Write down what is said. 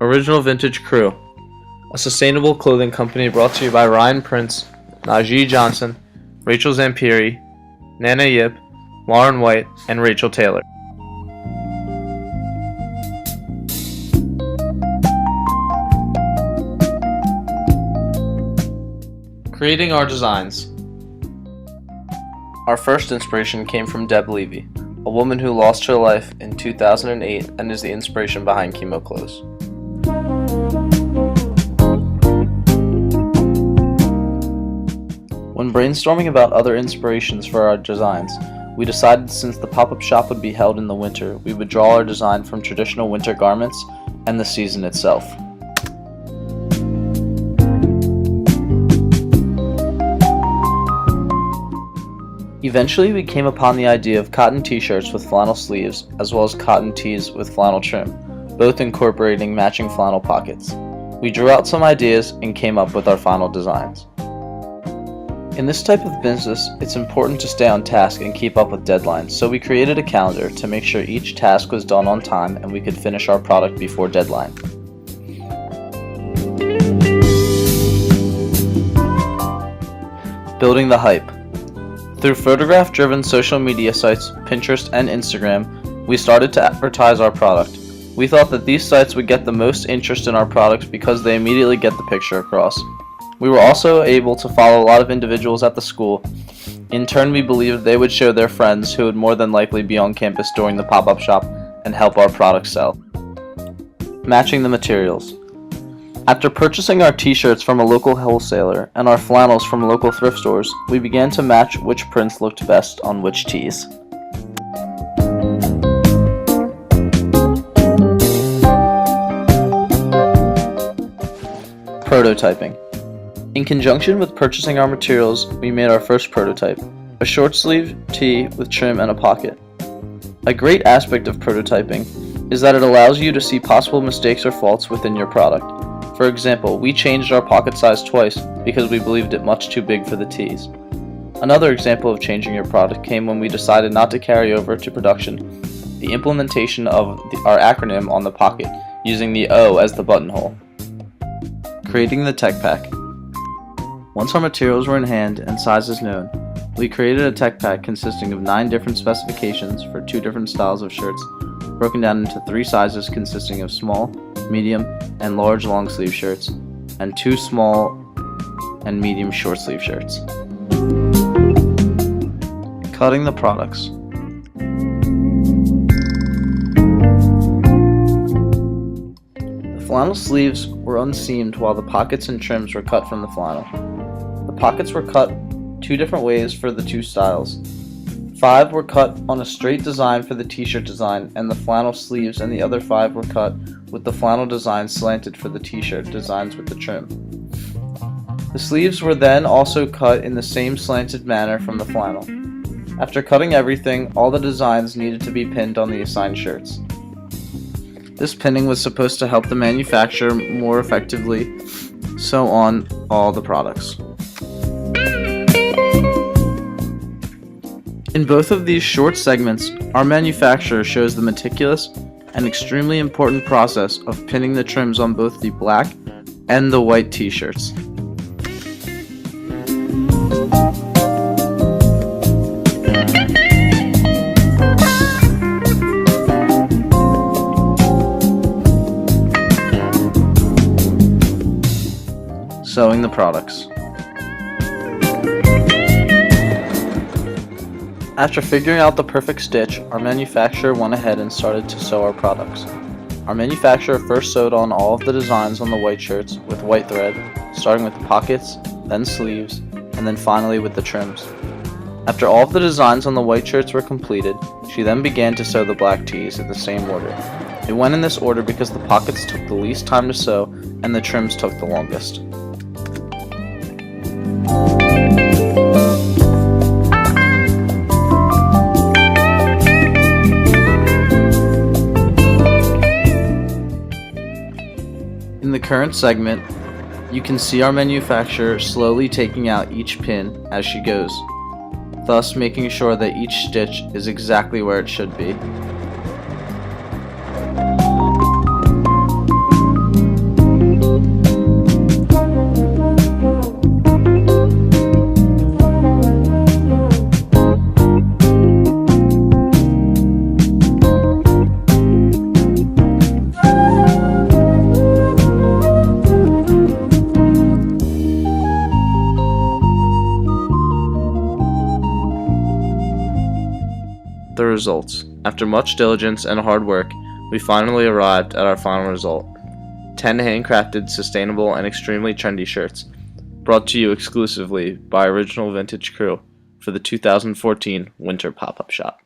Original Vintage Crew, a sustainable clothing company brought to you by Ryan Prince, Najee Johnson, Rachel Zampiri, Nana Yip, Lauren White, and Rachel Taylor. Creating our designs. Our first inspiration came from Deb Levy, a woman who lost her life in 2008 and is the inspiration behind Chemo Clothes. When brainstorming about other inspirations for our designs, we decided since the pop-up shop would be held in the winter, we would draw our design from traditional winter garments and the season itself. Eventually, we came upon the idea of cotton t-shirts with flannel sleeves, as well as cotton tees with flannel trim, both incorporating matching flannel pockets. We drew out some ideas and came up with our final designs. In this type of business, it's important to stay on task and keep up with deadlines, so we created a calendar to make sure each task was done on time and we could finish our product before deadline. Building the hype. Through photograph-driven social media sites, Pinterest and Instagram, we started to advertise our product. We thought that these sites would get the most interest in our products because they immediately get the picture across. We were also able to follow a lot of individuals at the school. In turn, we believed they would show their friends who would more than likely be on campus during the pop-up shop and help our product sell. Matching the materials. After purchasing our t-shirts from a local wholesaler and our flannels from local thrift stores, we began to match which prints looked best on which tees. Prototyping. In conjunction with purchasing our materials, we made our first prototype, a short sleeve tee with trim and a pocket. A great aspect of prototyping is that it allows you to see possible mistakes or faults within your product. For example, we changed our pocket size twice because we believed it much too big for the tees. Another example of changing your product came when we decided not to carry over to production the implementation of our acronym on the pocket, using the O as the buttonhole. Creating the tech pack. Once our materials were in hand and sizes known, we created a tech pack consisting of 9 different specifications for 2 different styles of shirts, broken down into 3 sizes consisting of small, medium, and large long sleeve shirts, and 2 small and medium short sleeve shirts. Cutting the products. The flannel sleeves were unseamed while the pockets and trims were cut from the flannel. The pockets were cut 2 different ways for the 2 styles. 5 were cut on a straight design for the t-shirt design, and the flannel sleeves and the other 5 were cut with the flannel design slanted for the t-shirt designs with the trim. The sleeves were then also cut in the same slanted manner from the flannel. After cutting everything, all the designs needed to be pinned on the assigned shirts. This pinning was supposed to help the manufacturer more effectively sew on all the products. In both of these short segments, our manufacturer shows the meticulous and extremely important process of pinning the trims on both the black and the white t-shirts. Sewing the products. After figuring out the perfect stitch, our manufacturer went ahead and started to sew our products. Our manufacturer first sewed on all of the designs on the white shirts with white thread, starting with the pockets, then sleeves, and then finally with the trims. After all of the designs on the white shirts were completed, she then began to sew the black tees in the same order. It went in this order because the pockets took the least time to sew and the trims took the longest. In the current segment, you can see our manufacturer slowly taking out each pin as she goes, thus making sure that each stitch is exactly where it should be. The results. After much diligence and hard work, we finally arrived at our final result. 10 handcrafted, sustainable, and extremely trendy shirts, brought to you exclusively by Original Vintage Crew for the 2014 Winter Pop-Up Shop.